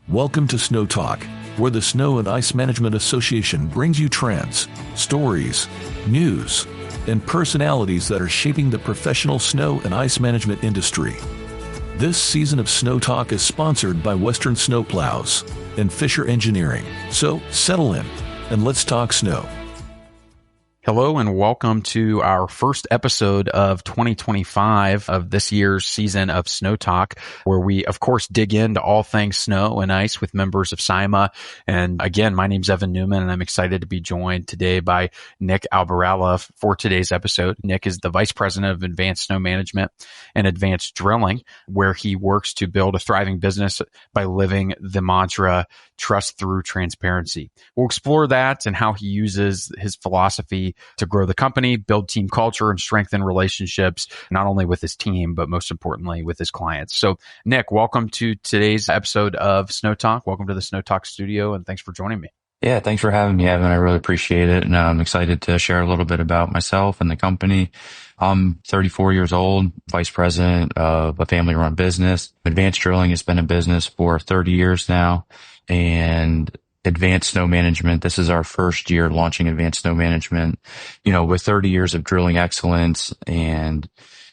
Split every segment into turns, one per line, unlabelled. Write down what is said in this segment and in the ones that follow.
Welcome to Snow Talk, where the Snow and Ice Management Association brings you trends, stories, news, and personalities that are shaping the professional snow and ice management industry. This season of Snow Talk is sponsored by Western Snowplows and Fisher Engineering. So settle in and let's talk snow.
Hello and welcome to our first episode of 2025 of this year's season of Snow Talk, where we, of course, dig into all things snow and ice with members of SIMA. And again, my name's Evan Newman, and I'm excited to be joined today by Nick Alberalla for today's episode. Nick is the Vice President of Advanced Snow Management and Advanced Drilling, where he works to build a thriving business by living the mantra, trust through transparency. We'll explore that and how he uses his philosophy to grow the company, build team culture, and strengthen relationships, not only with his team, but most importantly with his clients. So Nick, welcome to today's episode of Snow Talk. Welcome to the Snow Talk studio, and thanks for joining me.
Yeah, thanks for having me, Evan. I really appreciate it. And I'm excited to share a little bit about myself and the company. I'm 34 years old, vice president of a family-run business. Advanced Drilling has been in business for 30 years now. And Advanced Snow Management, this is our first year launching Advanced Snow Management. You know, with 30 years of drilling excellence and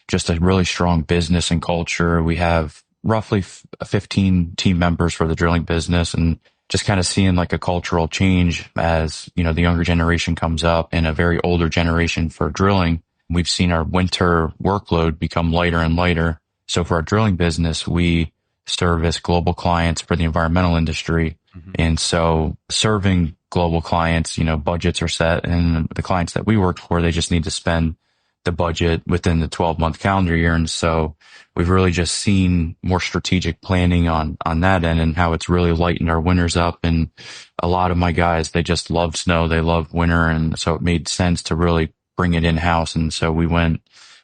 just a really strong business and culture, we have roughly 15 team members for the drilling business, and just kind of seeing like a cultural change as, you know, the younger generation comes up and a very older generation for drilling. We've seen our winter workload become lighter and lighter. So for our drilling business, we service global clients for the environmental industry. And so serving global clients, you know, budgets are set, and the clients that we work for, they just need to spend the budget within the 12-month calendar year. And so we've really just seen more strategic planning on that end, and how it's really lightened our winters up. And a lot of my guys, they just love snow. They love winter. And so it made sense to really bring it in-house. And so we went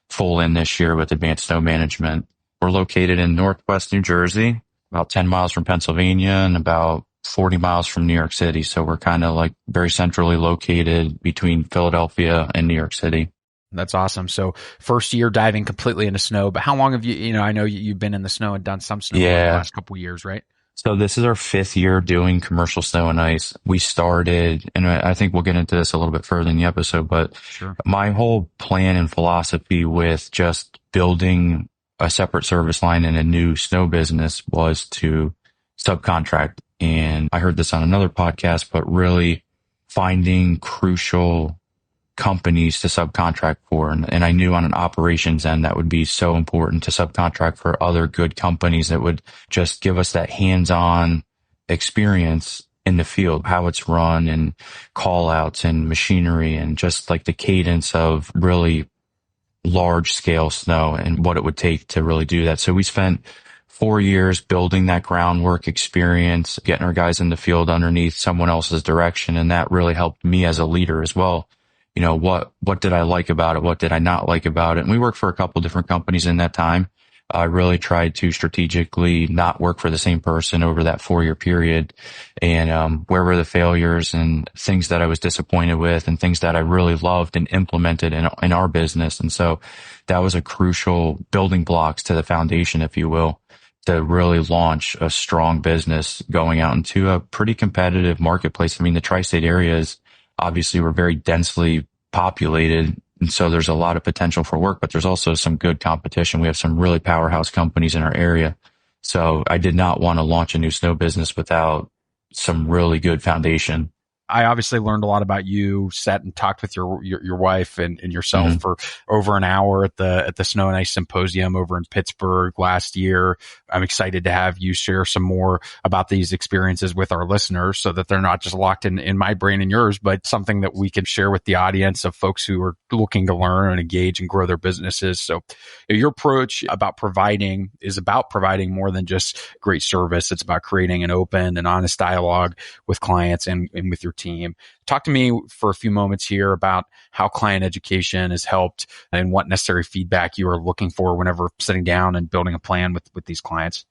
full in this year with Advanced Snow Management. We're located in Northwest New Jersey, about 10 miles from Pennsylvania and about 40 miles from New York City. So we're kind of like very centrally located between Philadelphia and New York City.
That's awesome. So first year diving completely into snow, but how long have you, I know you've been in the snow and done some snow over the last couple of years, right?
So this is our 5th year doing commercial snow and ice. We started, and I think we'll get into this a little bit further in the episode, but
sure. My
whole plan and philosophy with just building a separate service line in a new snow business was to subcontract. And I heard this on another podcast, but really finding crucial companies to subcontract for. And I knew on an operations end that would be so important to subcontract for other good companies that would just give us that hands-on experience in the field, how it's run and call outs and machinery and just like the cadence of really large scale snow and what it would take to really do that. So we spent 4 years building that groundwork experience, getting our guys in the field underneath someone else's direction. And that really helped me as a leader as well. You know, what did I like about it? What did I not like about it? And we worked for a couple different companies in that time. I really tried to strategically not work for the same person over that 4-year period. And where were the failures and things that I was disappointed with and things that I really loved and implemented in our business. And so that was a crucial building blocks to the foundation, if you will, to really launch a strong business going out into a pretty competitive marketplace. I mean, the tri-state areas, obviously, we're very densely populated. And so there's a lot of potential for work, but there's also some good competition. We have some really powerhouse companies in our area. So I did not want to launch a new snow business without some really good foundation.
I obviously learned a lot about you, sat and talked with your wife and yourself for over an hour at the Snow and Ice Symposium over in Pittsburgh last year. I'm excited to have you share some more about these experiences with our listeners so that they're not just locked in my brain and yours, but something that we can share with the audience of folks who are looking to learn and engage and grow their businesses. So your approach is about providing more than just great service. It's about creating an open and honest dialogue with clients and with your team. Talk to me for a few moments here about how client education has helped and what necessary feedback you are looking for whenever sitting down and building a plan with these clients.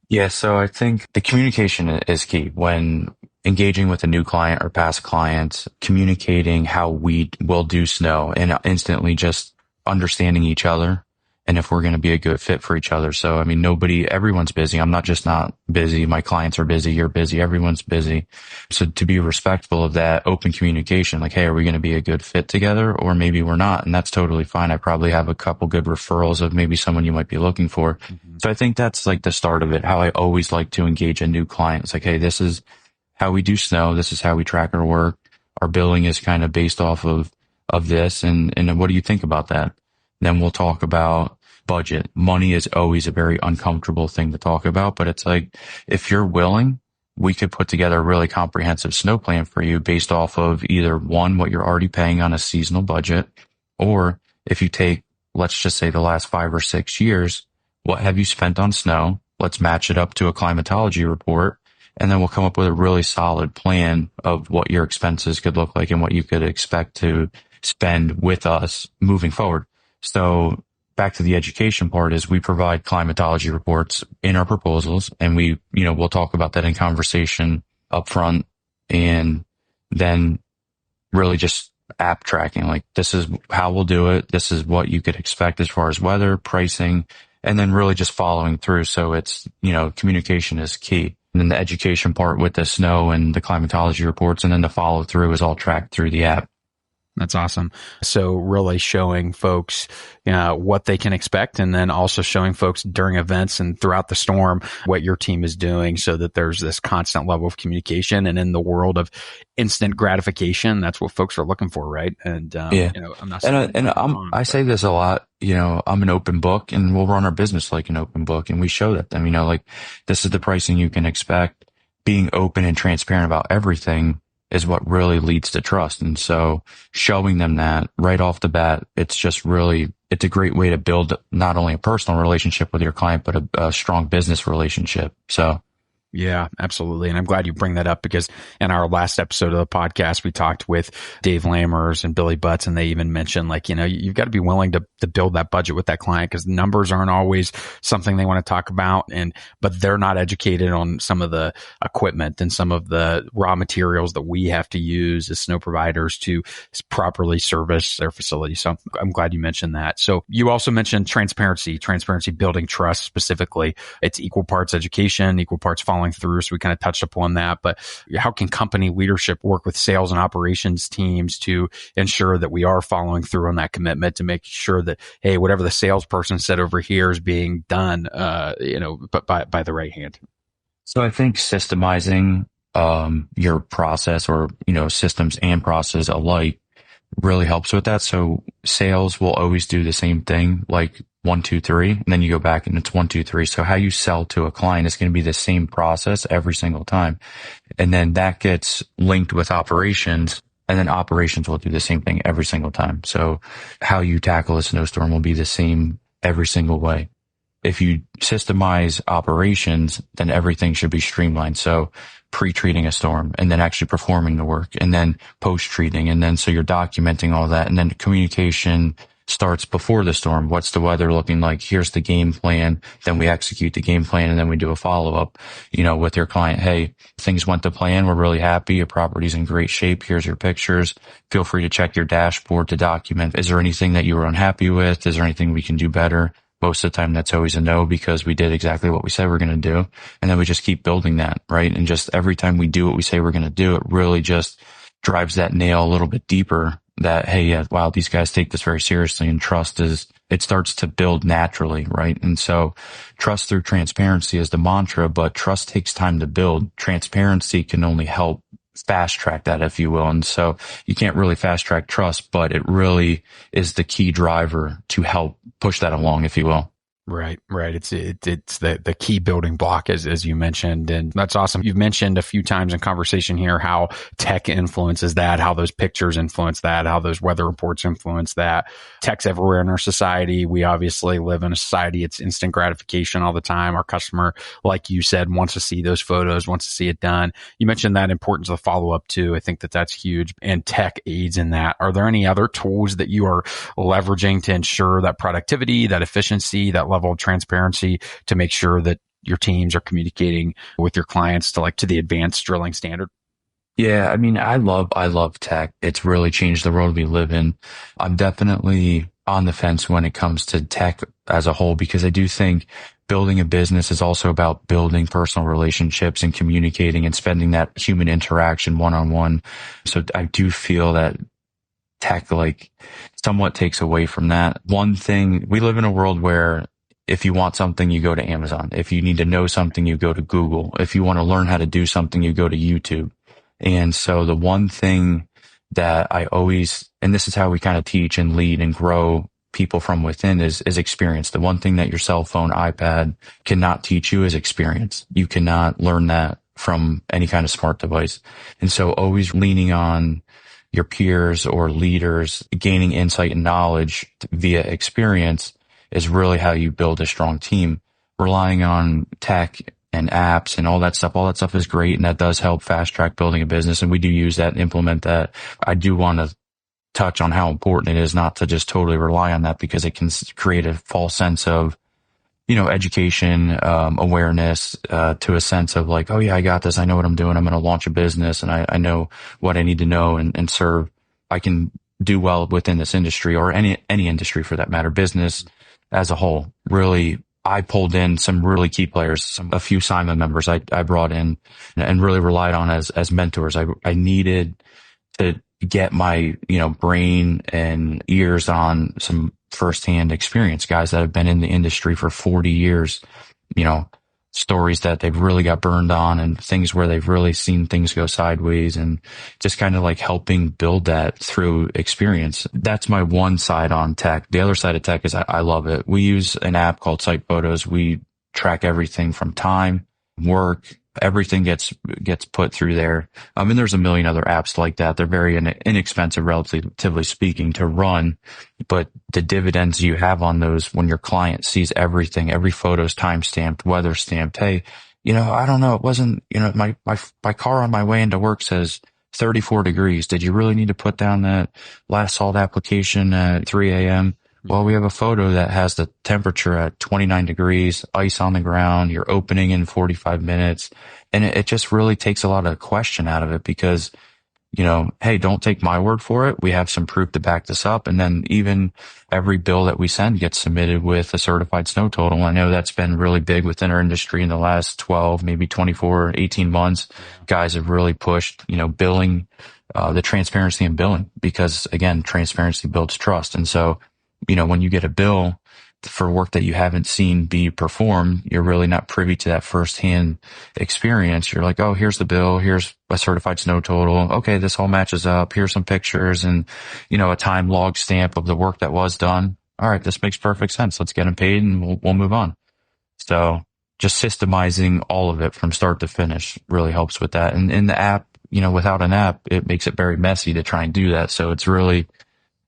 Yeah, so I think the communication is key when engaging with a new client or past clients, communicating how we will do snow and instantly just understanding each other and if we're going to be a good fit for each other. So, I mean, everyone's busy. I'm not just not busy. My clients are busy. You're busy. Everyone's busy. So to be respectful of that open communication, like, hey, are we going to be a good fit together? Or maybe we're not. And that's totally fine. I probably have a couple good referrals of maybe someone you might be looking for. Mm-hmm. So I think that's like the start of it. How I always like to engage a new client. It's like, hey, this is how we do snow. This is how we track our work. Our billing is kind of based off of this. And what do you think about that? Then we'll talk about budget. Money is always a very uncomfortable thing to talk about, but it's like, if you're willing, we could put together a really comprehensive snow plan for you based off of either one, what you're already paying on a seasonal budget, or if you take, let's just say the last 5 or 6 years, what have you spent on snow? Let's match it up to a climatology report. And then we'll come up with a really solid plan of what your expenses could look like and what you could expect to spend with us moving forward. So back to the education part is we provide climatology reports in our proposals, and we'll talk about that in conversation up front, and then really just app tracking. Like, this is how we'll do it. This is what you could expect as far as weather, pricing, and then really just following through. So it's, communication is key. And then the education part with the snow and the climatology reports, and then the follow through is all tracked through the app.
That's awesome. So really showing folks what they can expect, and then also showing folks during events and throughout the storm what your team is doing, so that there's this constant level of communication. And in the world of instant gratification, that's what folks are looking for, right? And I'm not saying
I say this a lot. I'm an open book, and we'll run our business like an open book, and we show that them. Like, this is the pricing you can expect. Being open and transparent about everything is what really leads to trust. And so showing them that right off the bat, it's a great way to build not only a personal relationship with your client, but a strong business relationship. So.
Yeah, absolutely. And I'm glad you bring that up, because in our last episode of the podcast, we talked with Dave Lammers and Billy Butts, and they even mentioned, like, you've got to be willing to build that budget with that client, because numbers aren't always something they want to talk about. But they're not educated on some of the equipment and some of the raw materials that we have to use as snow providers to properly service their facility. So I'm glad you mentioned that. So you also mentioned transparency building trust specifically. It's equal parts education, equal parts following through. So we kind of touched upon that, but how can company leadership work with sales and operations teams to ensure that we are following through on that commitment, to make sure that, hey, whatever the salesperson said over here is being done, but by the right hand?
So I think systemizing, your process, or, systems and process alike, really helps with that. So sales will always do the same thing, like 1, 2, 3, and then you go back and it's 1, 2, 3. So how you sell to a client is going to be the same process every single time. And then that gets linked with operations, and then operations will do the same thing every single time. So how you tackle a snowstorm will be the same every single way. If you systemize operations, then everything should be streamlined. So pre-treating a storm, and then actually performing the work, and then post-treating. And then so you're documenting all that. And then communication starts before the storm. What's the weather looking like? Here's the game plan. Then we execute the game plan, and then we do a follow-up, with your client. Hey, things went to plan. We're really happy. Your property's in great shape. Here's your pictures. Feel free to check your dashboard to document. Is there anything that you were unhappy with? Is there anything we can do better? Most of the time, that's always a no, because we did exactly what we said we're going to do. And then we just keep building that, right? And just every time we do what we say we're going to do, it really just drives that nail a little bit deeper, that, hey, yeah, wow, these guys take this very seriously. And it starts to build naturally, right? And so trust through transparency is the mantra, but trust takes time to build. Transparency can only help fast track that, if you will. And so you can't really fast track trust, but it really is the key driver to help push that along, if you will.
Right. It's the key building block, as you mentioned. And that's awesome. You've mentioned a few times in conversation here how tech influences that, how those pictures influence that, how those weather reports influence that. Tech's everywhere in our society. We obviously live in a society. It's instant gratification all the time. Our customer, like you said, wants to see those photos, wants to see it done. You mentioned that importance of follow up too. I think that's huge, and tech aids in that. Are there any other tools that you are leveraging to ensure that productivity, that efficiency, that level of transparency, to make sure that your teams are communicating with your clients to the advanced drilling standard?
Yeah, I mean, I love tech. It's really changed the world we live in. I'm definitely on the fence when it comes to tech as a whole, because I do think building a business is also about building personal relationships and communicating and spending that human interaction one-on-one. So I do feel that tech like somewhat takes away from that. One thing, we live in a world where if you want something, you go to Amazon. If you need to know something, you go to Google. If you want to learn how to do something, you go to YouTube. And so the one thing that I always, and this is how we kind of teach and lead and grow people from within is experience. The one thing that your cell phone, iPad cannot teach you is experience. You cannot learn that from any kind of smart device. And so always leaning on your peers or leaders, gaining insight and knowledge via experience is really how you build a strong team. Relying on tech and apps and all that stuff is great. And that does help fast track building a business. And we do use that and implement that. I do want to touch on how important it is not to just totally rely on that, because it can create a false sense of, education, awareness, to a sense of like, oh yeah, I got this. I know what I'm doing. I'm going to launch a business and I know what I need to know and serve. I can do well within this industry or any industry for that matter, business as a whole. Really, I pulled in some really key players, a few SIMA members I brought in and really relied on as mentors. I needed to get my, brain and ears on some firsthand experience, guys that have been in the industry for 40 years, stories that they've really got burned on and things where they've really seen things go sideways, and just kind of like helping build that through experience. That's my one side on tech. The other side of tech is I love it. We use an app called Site Photos. We track everything from time, work, everything gets put through there. And there's a million other apps like that. They're very inexpensive, relatively speaking, to run, but the dividends you have on those when your client sees everything, every photo's time-stamped, weather stamped. Hey, I don't know. It wasn't, my car on my way into work says 34 degrees. Did you really need to put down that last salt application at 3 a.m.? Well, we have a photo that has the temperature at 29 degrees, ice on the ground, you're opening in 45 minutes. And it just really takes a lot of question out of it because, hey, don't take my word for it. We have some proof to back this up. And then even every bill that we send gets submitted with a certified snow total. I know that's been really big within our industry in the last 12, maybe 24, 18 months. Guys have really pushed, billing, the transparency in billing, because again, transparency builds trust. And so, when you get a bill for work that you haven't seen be performed, you're really not privy to that firsthand experience. You're like, oh, here's the bill. Here's a certified snow total. Okay, this all matches up. Here's some pictures and, a time log stamp of the work that was done. All right, this makes perfect sense. Let's get them paid and we'll move on. So just systemizing all of it from start to finish really helps with that. And in the app, without an app, it makes it very messy to try and do that. So it's really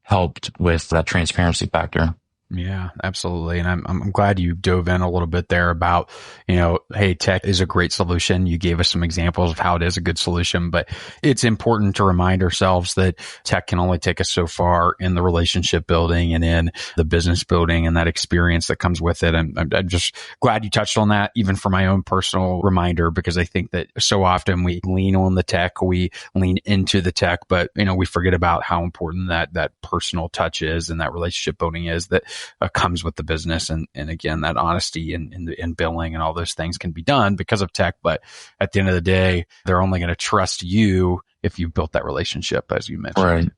helped with that transparency factor.
Yeah, absolutely. And I'm glad you dove in a little bit there about, hey, tech is a great solution. You gave us some examples of how it is a good solution, but it's important to remind ourselves that tech can only take us so far in the relationship building and in the business building and that experience that comes with it. And I'm just glad you touched on that, even for my own personal reminder, because I think that so often we lean on the tech, we lean into the tech, but, we forget about how important that personal touch is and that relationship building is that comes with the business. And again, that honesty in billing and all those things can be done because of tech. But at the end of the day, they're only going to trust you if you've built that relationship, as you mentioned.
Right.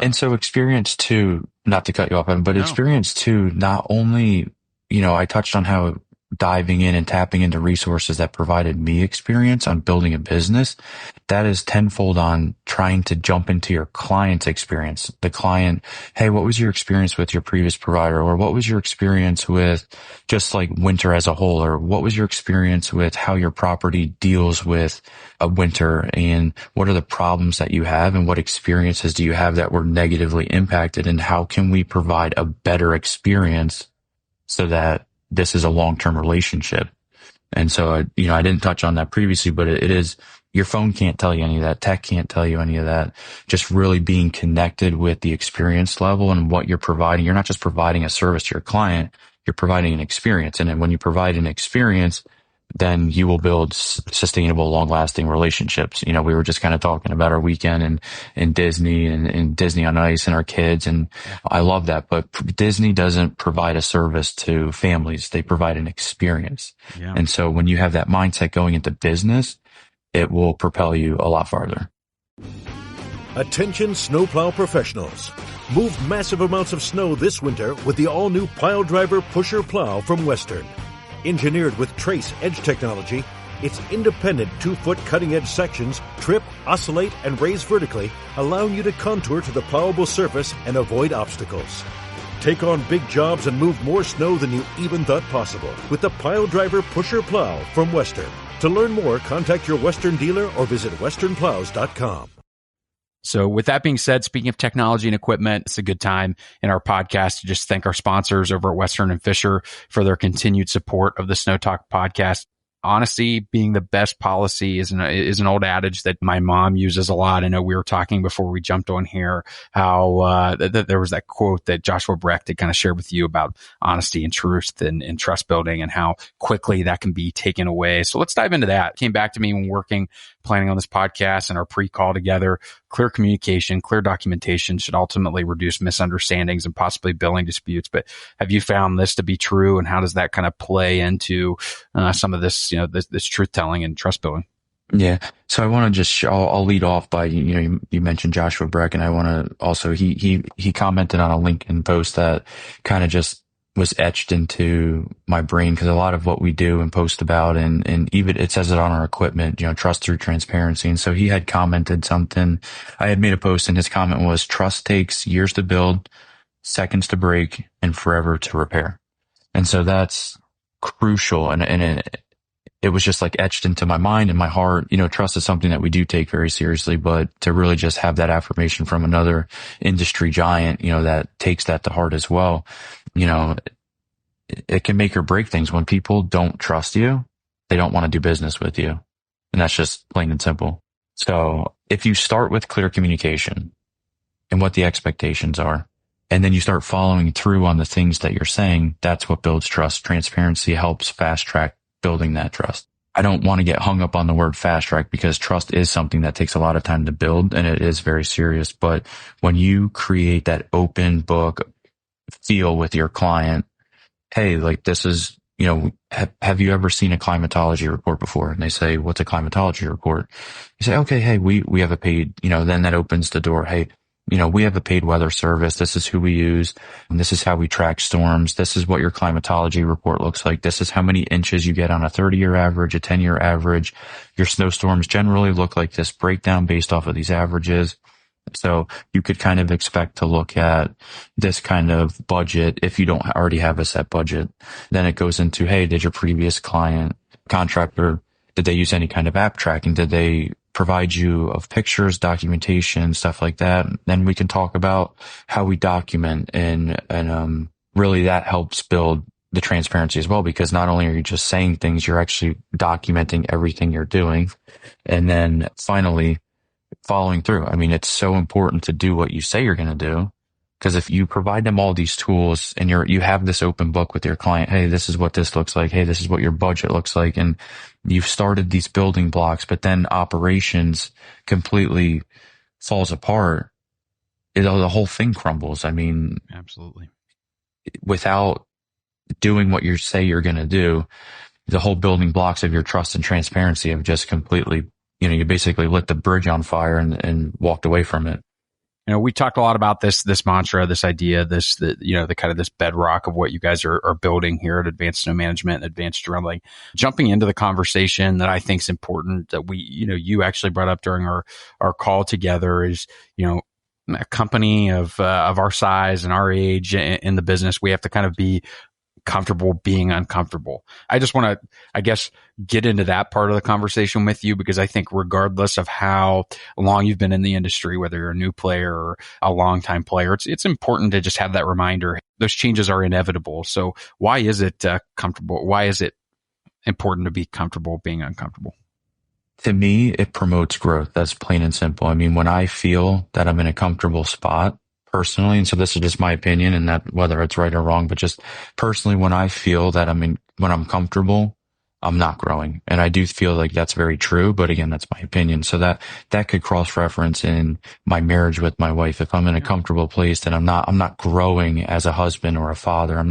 And so experience too, not to cut you off, but experience too, not only, I touched on how diving in and tapping into resources that provided me experience on building a business, that is tenfold on trying to jump into your client's experience. The client, hey, what was your experience with your previous provider? Or what was your experience with just like winter as a whole? Or what was your experience with how your property deals with a winter? And what are the problems that you have? And what experiences do you have that were negatively impacted? And how can we provide a better experience so that this is a long-term relationship? And so, I didn't touch on that previously, but it is, your phone can't tell you any of that. Tech can't tell you any of that. Just really being connected with the experience level and what you're providing. You're not just providing a service to your client, you're providing an experience. And then when you provide an experience, then you will build sustainable, long-lasting relationships. You know, we were just kind of talking about our weekend and Disney and Disney on Ice and our kids, and I love that. But Disney doesn't provide a service to families; they provide an experience.
Yeah.
And so, when you have that mindset going into business, it will propel you a lot farther.
Attention snowplow professionals. Move massive amounts of snow this winter with the all-new Pile Driver Pusher Plow from Western. Engineered with trace edge technology, its independent 2-foot cutting-edge sections trip, oscillate, and raise vertically, allowing you to contour to the plowable surface and avoid obstacles. Take on big jobs and move more snow than you even thought possible with the Pile Driver Pusher Plow from Western. To learn more, contact your Western dealer or visit westernplows.com.
So with that being said, speaking of technology and equipment, it's a good time in our podcast to just thank our sponsors over at Western and Fisher for their continued support of the Snow Talk podcast. Honesty being the best policy is an old adage that my mom uses a lot. I know we were talking before we jumped on here how there was that quote that Joshua Brecht had kind of shared with you about honesty and truth and trust building and how quickly that can be taken away. So let's dive into that. It came back to me when planning on this podcast and our pre-call together. Clear communication, clear documentation should ultimately reduce misunderstandings and possibly billing disputes. But have you found this to be true? And how does that kind of play into some of this, this truth telling and trust building?
Yeah. So I want to I'll lead off by, you mentioned Joshua Breck, and I want to also, he commented on a LinkedIn post that kind of just was etched into my brain, because a lot of what we do and post about and even it says it on our equipment, trust through transparency. And so he had commented something. I had made a post and his comment was, trust takes years to build, seconds to break, and forever to repair. And so that's crucial. And it was just like etched into my mind and my heart. Trust is something that we do take very seriously, but to really just have that affirmation from another industry giant, that takes that to heart as well. It can make or break things. When people don't trust you, they don't want to do business with you. And that's just plain and simple. So if you start with clear communication and what the expectations are, and then you start following through on the things that you're saying, that's what builds trust. Transparency helps fast track building that trust. I don't want to get hung up on the word fast track, because trust is something that takes a lot of time to build and it is very serious. But when you create that open book feel with your client, hey, like this is, have you ever seen a climatology report before? And they say, what's a climatology report? You say, okay, hey, we have a paid, then that opens the door. Hey, we have a paid weather service. This is who we use. And this is how we track storms. This is what your climatology report looks like. This is how many inches you get on a 30-year average, a 10-year average. Your snowstorms generally look like this breakdown based off of these averages. So you could kind of expect to look at this kind of budget if you don't already have a set budget. Then it goes into, hey, did your previous contractor, did they use any kind of app tracking? Did they provide you of pictures, documentation, stuff like that? Then we can talk about how we document and really that helps build the transparency as well, because not only are you just saying things, you're actually documenting everything you're doing. And then finally, following through. I mean, it's so important to do what you say you're going to do, because if you provide them all these tools and you have this open book with your client, hey, this is what this looks like. Hey, this is what your budget looks like. And you've started these building blocks, but then operations completely falls apart. The whole thing crumbles. I mean,
absolutely.
Without doing what you say you're going to do, the whole building blocks of your trust and transparency have just completely, you basically lit the bridge on fire and walked away from it.
We talked a lot about this mantra, this idea, the kind of this bedrock of what you guys are building here at Advanced Snow Management and Advanced Drilling. Jumping into the conversation that I think is important that you actually brought up during our call together is, a company of our size and our age in the business, we have to kind of be comfortable being uncomfortable. I just want to, get into that part of the conversation with you, because I think regardless of how long you've been in the industry, whether you're a new player or a longtime player, it's important to just have that reminder. Those changes are inevitable. So why is it comfortable? Why is it important to be comfortable being uncomfortable?
To me, it promotes growth. That's plain and simple. I mean, when I feel that I'm in a comfortable spot, personally, and so this is just my opinion, and that whether it's right or wrong, but just personally, when I feel that when I'm comfortable, I'm not growing. And I do feel like that's very true. But again, that's my opinion. So that could cross reference in my marriage with my wife. If I'm in a comfortable place, then I'm not growing as a husband or a father.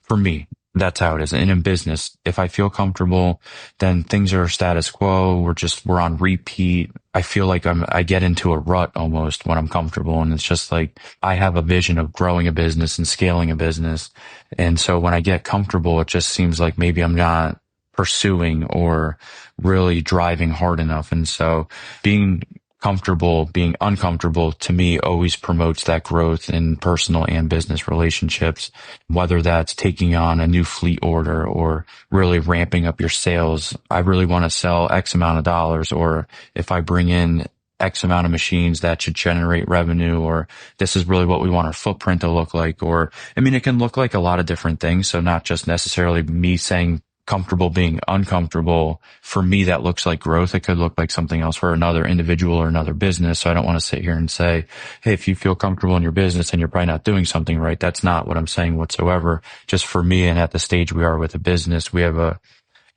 For me, that's how it is. And in business, if I feel comfortable, then things are status quo. We're on repeat. I feel like I get into a rut almost when I'm comfortable. And it's just like, I have a vision of growing a business and scaling a business. And so when I get comfortable, it just seems like maybe I'm not pursuing or really driving hard enough. And so being uncomfortable to me always promotes that growth in personal and business relationships, whether that's taking on a new fleet order or really ramping up your sales. I really want to sell X amount of dollars, or if I bring in X amount of machines that should generate revenue, or this is really what we want our footprint to look like. Or, I mean, it can look like a lot of different things. So not just necessarily me saying comfortable being uncomfortable. For me, that looks like growth. It could look like something else for another individual or another business. So I don't want to sit here and say, hey, if you feel comfortable in your business and you're probably not doing something right, that's not what I'm saying whatsoever. Just for me, and at the stage we are with a business, we have a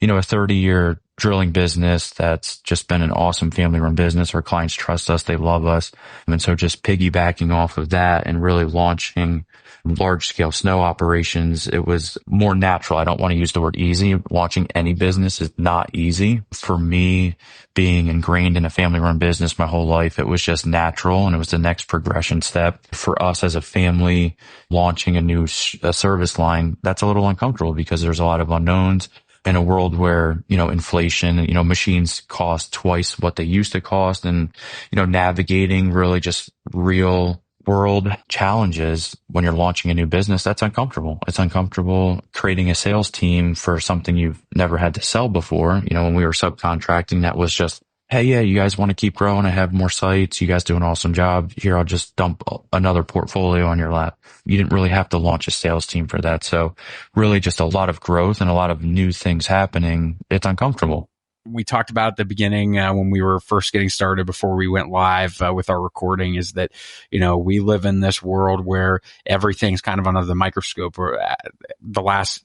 30-year drilling business that's just been an awesome family-run business. Our clients trust us. They love us. And so just piggybacking off of that and really launching large-scale snow operations, it was more natural. I don't want to use the word easy. Launching any business is not easy. For me, being ingrained in a family-run business my whole life, it was just natural, and it was the next progression step. For us as a family, launching a service line, that's a little uncomfortable because there's a lot of unknowns. In a world where, inflation, machines cost twice what they used to cost, and, navigating really just real world challenges when you're launching a new business, that's uncomfortable. It's uncomfortable creating a sales team for something you've never had to sell before. When we were subcontracting, that was just, hey, yeah, you guys want to keep growing? I have more sites. You guys do an awesome job. Here, I'll just dump another portfolio on your lap. You didn't really have to launch a sales team for that. So really just a lot of growth and a lot of new things happening. It's uncomfortable.
We talked about at the beginning when we were first getting started before we went live with our recording is that, we live in this world where everything's kind of under the microscope. The last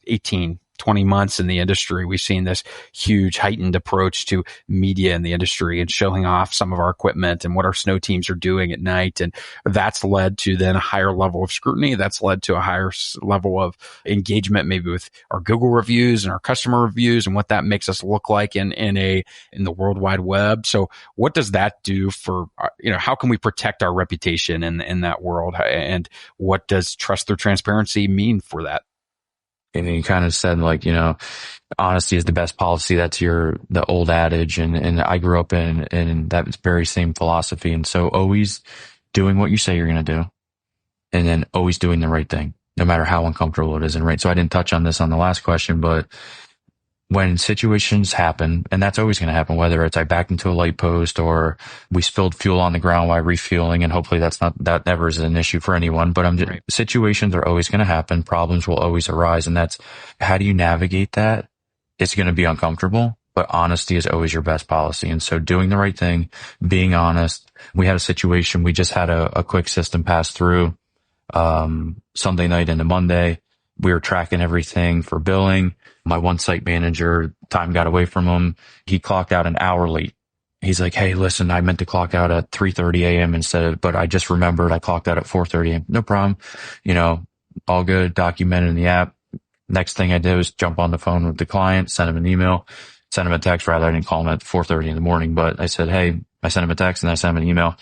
20 months in the industry, we've seen this huge heightened approach to media in the industry and showing off some of our equipment and what our snow teams are doing at night. And that's led to then a higher level of scrutiny. That's led to a higher level of engagement, maybe with our Google reviews and our customer reviews and what that makes us look like in the World Wide Web. So what does that do for, how can we protect our reputation in that world? And what does trust through transparency mean for that?
And you kind of said honesty is the best policy. That's the old adage. And I grew up in that very same philosophy. And so always doing what you say you're going to do, and then always doing the right thing, no matter how uncomfortable it is. And right. So I didn't touch on this on the last question, but when situations happen, and that's always going to happen, whether it's I backed into a light post or we spilled fuel on the ground while refueling, and hopefully that never is an issue for anyone, but right. Situations are always going to happen. Problems will always arise. And that's how do you navigate that? It's going to be uncomfortable, but honesty is always your best policy. And so doing the right thing, being honest. We had a situation, we just had a quick system pass through, Sunday night into Monday. We were tracking everything for billing. My one site manager, time got away from him. He clocked out an hour late. He's like, hey, listen, I meant to clock out at 3:30 a.m. but I just remembered I clocked out at 4:30 a.m. No problem. All good, documented in the app. Next thing I did was jump on the phone with the client, send him an email, send him a text. Rather, I didn't call him at 4:30 in the morning, but I said, hey, I sent him a text and I sent him an email.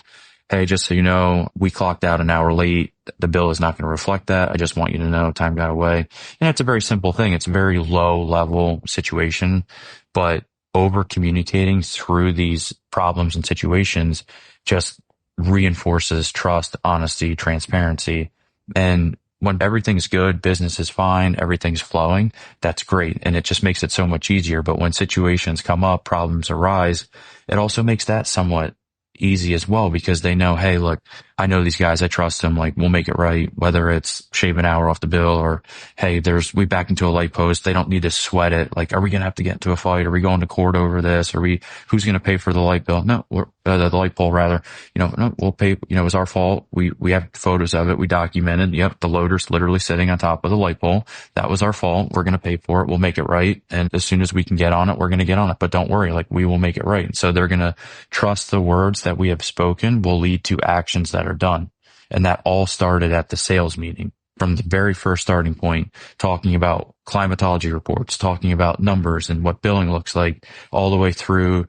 Hey, just so you know, we clocked out an hour late. The bill is not going to reflect that. I just want you to know time got away. And it's a very simple thing. It's a very low level situation, but over communicating through these problems and situations just reinforces trust, honesty, transparency. And when everything's good, business is fine, everything's flowing, that's great. And it just makes it so much easier. But when situations come up, problems arise, it also makes that somewhat easy as well, because they know, hey, look, I know these guys, I trust them, like we'll make it right, whether it's shave an hour off the bill or, hey, we back into a light post. They don't need to sweat it. Like, are we going to have to get into a fight? Are we going to court over this? Who's going to pay for the light bill? No, the light pole rather, no, we'll pay, it was our fault. We have photos of it. We documented. Yep. The loader's literally sitting on top of the light pole. That was our fault. We're going to pay for it. We'll make it right. And as soon as we can get on it, we're going to get on it, but don't worry. Like, we will make it right. So they're going to trust the words that we have spoken will lead to actions that are done. And that all started at the sales meeting. From the very first starting point, talking about climatology reports, talking about numbers and what billing looks like, all the way through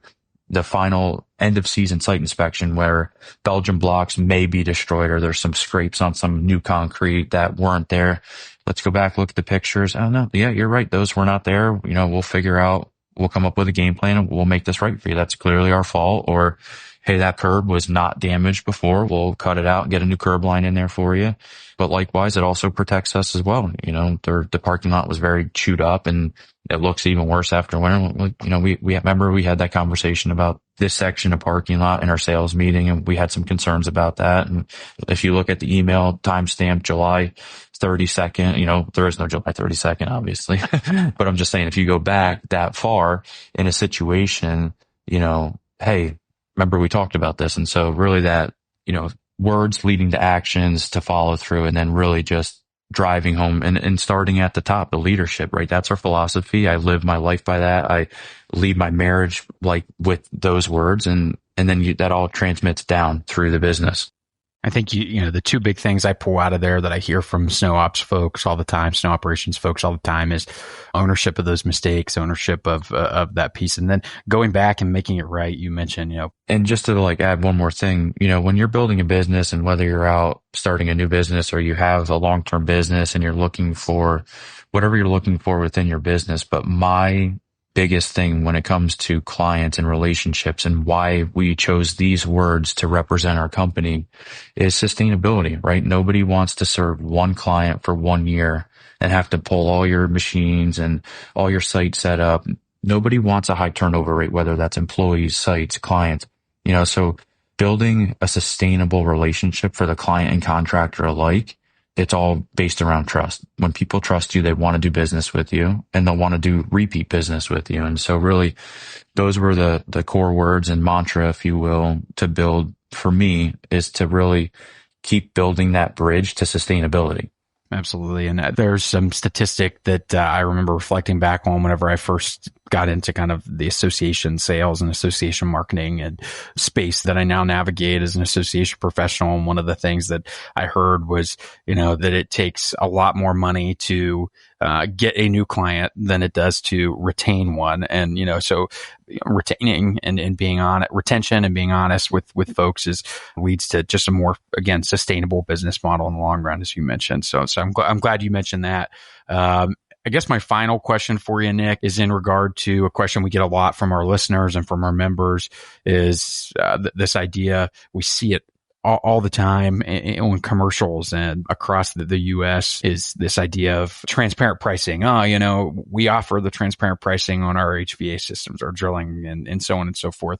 the final end of season site inspection where Belgian blocks may be destroyed or there's some scrapes on some new concrete that weren't there. Let's go back, look at the pictures. Oh no, yeah, you're right. Those were not there. We'll figure out, we'll come up with a game plan and we'll make this right for you. That's clearly our fault. Or, hey, that curb was not damaged before. We'll cut it out and get a new curb line in there for you. But likewise, it also protects us as well. The parking lot was very chewed up and it looks even worse after winter. We remember we had that conversation about this section of parking lot in our sales meeting, and we had some concerns about that. And if you look at the email timestamp July 32nd, there is no July 32nd, obviously, but I'm just saying, if you go back that far in a situation, hey, remember we talked about this. And so really that, words leading to actions to follow through, and then really just driving home and starting at the top, the leadership, right? That's our philosophy. I live my life by that. I lead my marriage like with those words, and then that all transmits down through the business.
I think the two big things I pull out of there that I hear from snow ops folks all the time, snow operations folks all the time, is ownership of those mistakes, ownership of that piece, and then going back and making it right. You mentioned,
and just to add one more thing, when you're building a business, and whether you're out starting a new business or you have a long-term business and you're looking for whatever you're looking for within your business, but my biggest thing when it comes to clients and relationships and why we chose these words to represent our company is sustainability, right? Nobody wants to serve one client for 1 year and have to pull all your machines and all your sites set up. Nobody wants a high turnover rate, whether that's employees, sites, clients, so building a sustainable relationship for the client and contractor alike, it's all based around trust. When people trust you, they want to do business with you, and they'll want to do repeat business with you. And so really those were the core words and mantra, if you will, to build for me, is to really keep building that bridge to sustainability.
Absolutely. And there's some statistic that I remember reflecting back on whenever I first got into kind of the association sales and association marketing and space that I now navigate as an association professional. And one of the things that I heard was, that it takes a lot more money to get a new client than it does to retain one. And, so retaining and being on it, retention and being honest with folks leads to just a more, again, sustainable business model in the long run, as you mentioned. So I'm glad you mentioned that. I guess my final question for you, Nick, is in regard to a question we get a lot from our listeners and from our members, is this idea, we see it all the time in commercials and across the U.S., is this idea of transparent pricing. We offer the transparent pricing on our HVA systems, our drilling, and so on and so forth.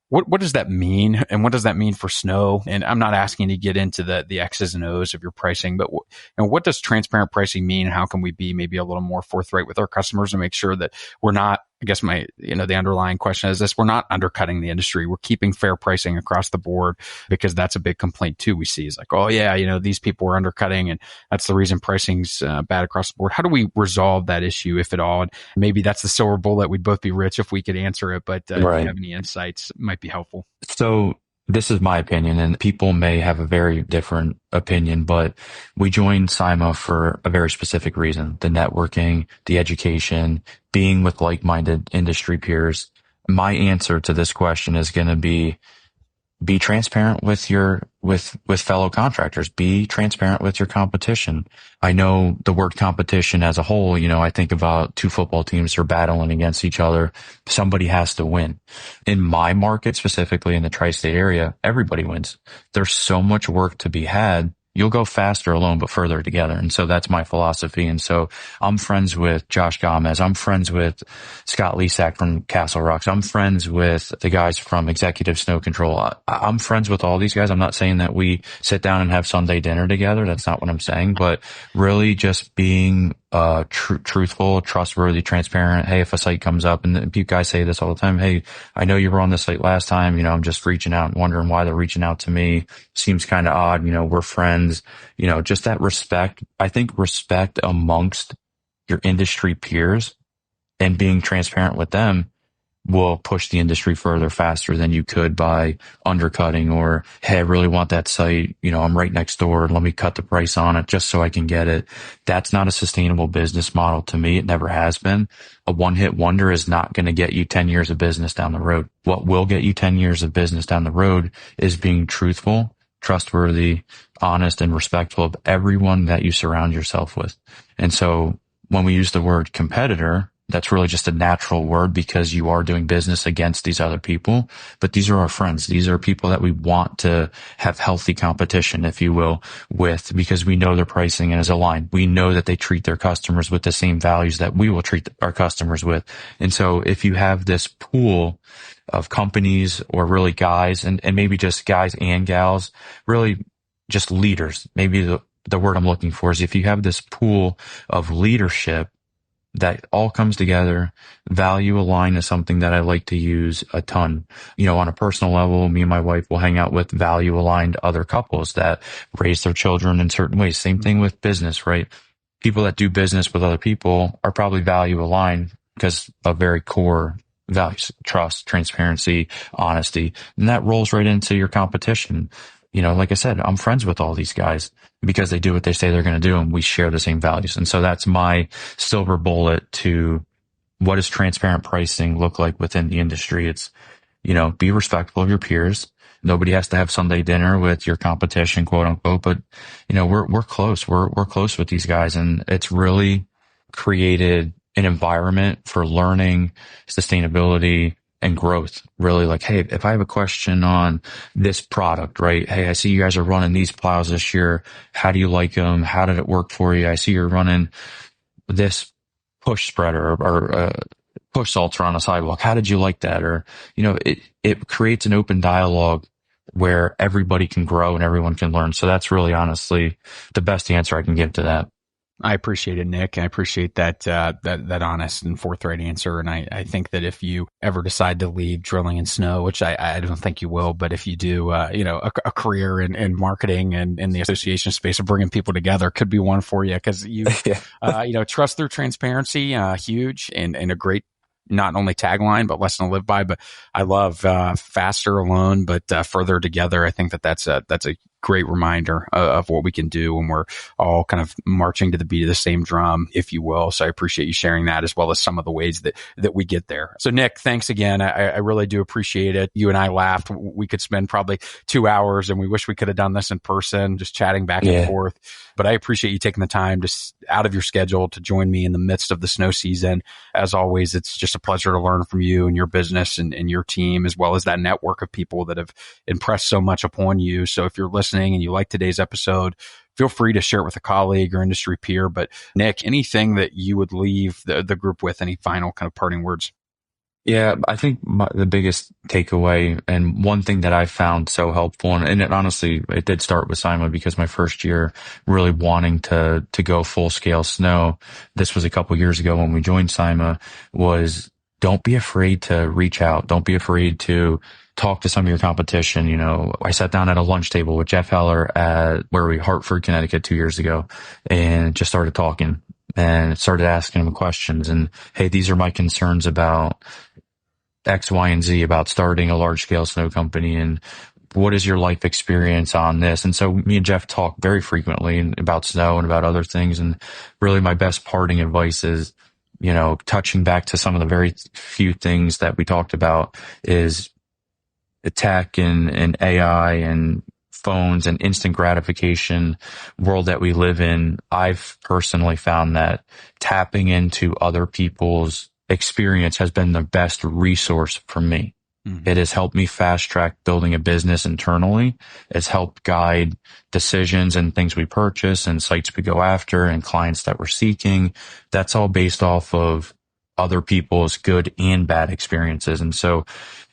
What does that mean? And what does that mean for snow? And I'm not asking you to get into the X's and O's of your pricing, but what does transparent pricing mean? How can we be maybe a little more forthright with our customers and make sure that we're not, I guess the underlying question is this: we're not undercutting the industry. We're keeping fair pricing across the board, because that's a big complaint too we see, is like, oh yeah, these people are undercutting and that's the reason pricing's bad across the board. How do we resolve that issue, if at all? And maybe that's the silver bullet. We'd both be rich if we could answer it, but if you have any insights, it might be helpful.
So this is my opinion, and people may have a very different opinion, but we joined SIMA for a very specific reason: the networking, the education, being with like-minded industry peers. My answer to this question is going to be transparent with with fellow contractors. Be transparent with your competition. I know the word competition as a whole, I think about two football teams are battling against each other. Somebody has to win. In my market, specifically in the tri-state area, everybody wins. There's so much work to be had you'll go faster alone, but further together. And so that's my philosophy. And so I'm friends with Josh Gomez. I'm friends with Scott Lesack from Castle Rocks. I'm friends with the guys from Executive Snow Control. I'm friends with all these guys. I'm not saying that we sit down and have Sunday dinner together. That's not what I'm saying, but really just being truthful, trustworthy, transparent. Hey, if a site comes up, and you guys say this all the time, hey, I know you were on this site last time, I'm just reaching out and wondering why they're reaching out to me. Seems kind of odd, we're friends, just that respect. I think respect amongst your industry peers and being transparent with them will push the industry further faster than you could by undercutting or, hey, I really want that site. I'm right next door. Let me cut the price on it just so I can get it. That's not a sustainable business model to me. It never has been. A one-hit wonder is not going to get you 10 years of business down the road. What will get you 10 years of business down the road is being truthful, trustworthy, honest, and respectful of everyone that you surround yourself with. And so when we use the word competitor, that's really just a natural word because you are doing business against these other people. But these are our friends. These are people that we want to have healthy competition, if you will, with, because we know their pricing is aligned. We know that they treat their customers with the same values that we will treat our customers with. And so if you have this pool of companies or really guys and maybe just guys and gals, really just leaders, maybe the word I'm looking for is if you have this pool of leadership that all comes together, value aligned is something that I like to use a ton. On a personal level, me and my wife will hang out with value aligned other couples that raise their children in certain ways. Same thing with business, right? People that do business with other people are probably value aligned because of very core values, trust, transparency, honesty. And that rolls right into your competition. Like I said, I'm friends with all these guys because they do what they say they're going to do and we share the same values. And so that's my silver bullet to what does transparent pricing look like within the industry? It's, be respectful of your peers. Nobody has to have Sunday dinner with your competition, quote unquote, but we're close. We're close with these guys and it's really created an environment for learning, sustainability, and growth. Really like, hey, if I have a question on this product, right? Hey, I see you guys are running these plows this year. How do you like them? How did it work for you? I see you're running this push spreader or push salter on a sidewalk. How did you like that? Or, it creates an open dialogue where everybody can grow and everyone can learn. So that's really honestly the best answer I can give to that.
I appreciate it, Nick. I appreciate that honest and forthright answer. And I think that if you ever decide to leave drilling and snow, which I don't think you will, but if you do, a career in marketing and in the association space of bringing people together could be one for you because you, trust through transparency, huge and a great, not only tagline, but lesson to live by. But I love, faster alone, but, further together. I think that's a great reminder of what we can do when we're all kind of marching to the beat of the same drum, if you will. So I appreciate you sharing that as well as some of the ways that we get there. So Nick, thanks again. I really do appreciate it. You and I laughed. We could spend probably 2 hours and we wish we could have done this in person, just chatting back and forth. But I appreciate you taking the time just out of your schedule to join me in the midst of the snow season. As always, it's just a pleasure to learn from you and your business and your team, as well as that network of people that have impressed so much upon you. So if you're listening and you like today's episode, feel free to share it with a colleague or industry peer. But Nick, anything that you would leave the group with, any final kind of parting words?
Yeah, I think the biggest takeaway and one thing that I found so helpful, and it did start with SIMA because my first year really wanting to go full scale snow. This was a couple years ago when we joined SIMA, was don't be afraid to reach out. Don't be afraid to talk to some of your competition. I sat down at a lunch table with Jeff Heller at Hartford, Connecticut 2 years ago and just started talking and started asking him questions. And hey, these are my concerns about X, Y, and Z about starting a large scale snow company. And what is your life experience on this? And so me and Jeff talk very frequently about snow and about other things. And really my best parting advice is, touching back to some of the very few things that we talked about is the tech and AI and phones and instant gratification world that we live in. I've personally found that tapping into other people's experience has been the best resource for me. It has helped me fast track building a business internally. It's helped guide decisions and things we purchase and sites we go after and clients that we're seeking. That's all based off of other people's good and bad experiences. And so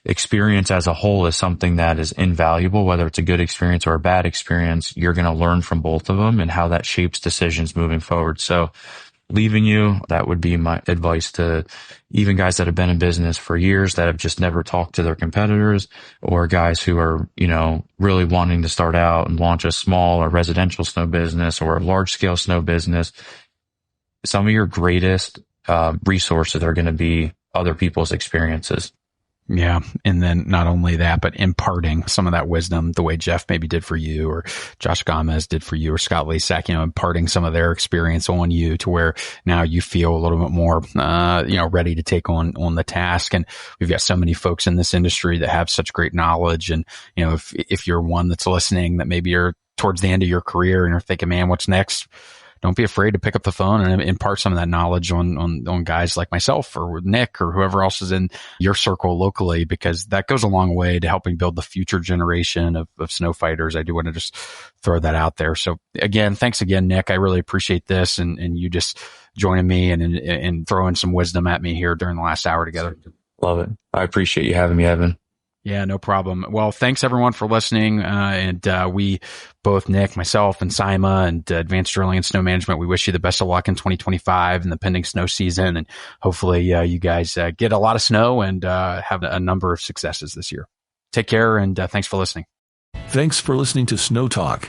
experience as a whole is something that is invaluable, whether it's a good experience or a bad experience. You're going to learn from both of them and how that shapes decisions moving forward. So leaving you, that would be my advice to even guys that have been in business for years that have just never talked to their competitors, or guys who are, really wanting to start out and launch a small or residential snow business or a large scale snow business. Some of your greatest resources are going to be other people's experiences.
Yeah. And then not only that, but imparting some of that wisdom the way Jeff maybe did for you, or Josh Gomez did for you, or Scott Lesak, imparting some of their experience on you to where now you feel a little bit more, ready to take on the task. And we've got so many folks in this industry that have such great knowledge. And, if you're one that's listening that maybe you're towards the end of your career and you're thinking, man, what's next? Don't be afraid to pick up the phone and impart some of that knowledge on guys like myself or Nick or whoever else is in your circle locally, because that goes a long way to helping build the future generation of snow fighters. I do want to just throw that out there. So again, thanks again, Nick. I really appreciate this and you just joining me and throwing some wisdom at me here during the last hour together.
Love it. I appreciate you having me, Evan.
Yeah, no problem. Well, thanks everyone for listening. We both, Nick, myself, and SIMA and Advanced Drilling and Snow Management, we wish you the best of luck in 2025 and the pending snow season. And hopefully you guys get a lot of snow and have a number of successes this year. Take care, and thanks for listening.
Thanks for listening to Snow Talk,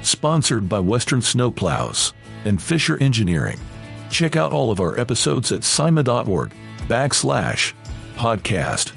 sponsored by Western Snowplows and Fisher Engineering. Check out all of our episodes at sima.org/podcast.